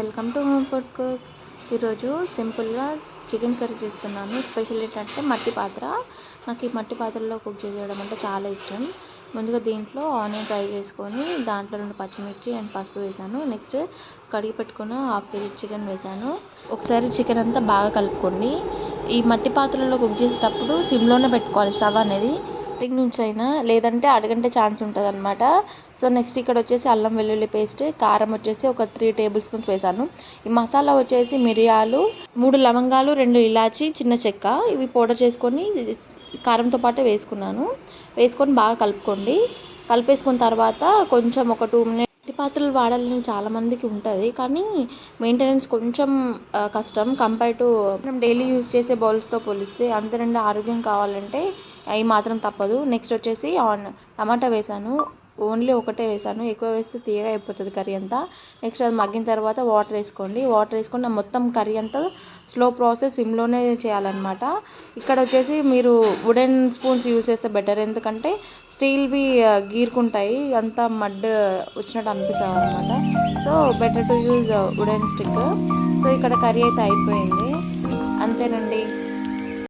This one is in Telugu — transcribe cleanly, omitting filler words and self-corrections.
Welcome to home food cook. ఈరోజు సింపుల్గా చికెన్ కర్రీ చేస్తున్నాను. స్పెషల్ ఏంటంటే మట్టి పాత్ర. నాకు ఈ మట్టి పాత్రలో కుక్ చేయడం అంటే చాలా ఇష్టం. ముందుగా దీంట్లో ఆనియన్ ఫ్రై చేసుకొని దాంట్లో 2 పచ్చిమిర్చి అండ్ పసుపు వేసాను. నెక్స్ట్ కడిగి పెట్టుకున్న హాఫ్ కేజీ చికెన్ వేసాను. ఒకసారి చికెన్ అంతా బాగా కలుపుకోండి. ఈ మట్టి పాత్రలో కుక్ చేసేటప్పుడు సిమ్లోనే పెట్టుకోవాలి స్టవ్ అనేది. నుంచి అయినా లేదంటే అడగంటే ఛాన్స్ ఉంటుంది అనమాట. సో నెక్స్ట్ ఇక్కడ వచ్చేసి అల్లం వెల్లుల్లి పేస్ట్, కారం వచ్చేసి ఒక 3 టేబుల్ స్పూన్స్ వేసాను. ఈ మసాలా వచ్చేసి మిరియాలు, 3 లవంగాలు, 2 ఇలాచి, చిన్న చెక్క ఇవి పౌడర్ చేసుకొని కారంతో పాటు వేసుకున్నాను. వేసుకొని బాగా కలుపుకోండి. కలిపేసుకున్న తర్వాత కొంచెం ఒక 2 మినిట్స్. మట్టి పాత్రలు వాడాలని చాలామందికి ఉంటుంది, కానీ మెయింటెనెన్స్ కొంచెం కష్టం కంపేర్ టు మనం డైలీ యూజ్ చేసే బౌల్స్తో పోలిస్తే. అంతేనండి, ఆరోగ్యం కావాలంటే అవి మాత్రం తప్పదు. నెక్స్ట్ వచ్చేసి టమాటా వేసాను. ఓన్లీ ఒకటే వేసాను, ఎక్కువ వేస్తే తీయగా అయిపోతుంది కర్రీ అంతా. నెక్స్ట్ అది మగ్గిన తర్వాత వాటర్ వేసుకోండి. వాటర్ వేసుకొని మొత్తం కర్రీ అంతా స్లో ప్రాసెస్ సిమ్లోనే చేయాలన్నమాట. ఇక్కడ వచ్చేసి మీరు వుడెన్ స్పూన్స్ యూజ్ చేస్తే బెటర్, ఎందుకంటే స్టీల్వి గీరుకుంటాయి, అంతా మడ్ వచ్చినట్టు అనిపిస్తుంది అనమాట. So better to use wooden stick. So ఇక్కడ కర్రీ అయితే అయిపోయింది. అంతేనండి.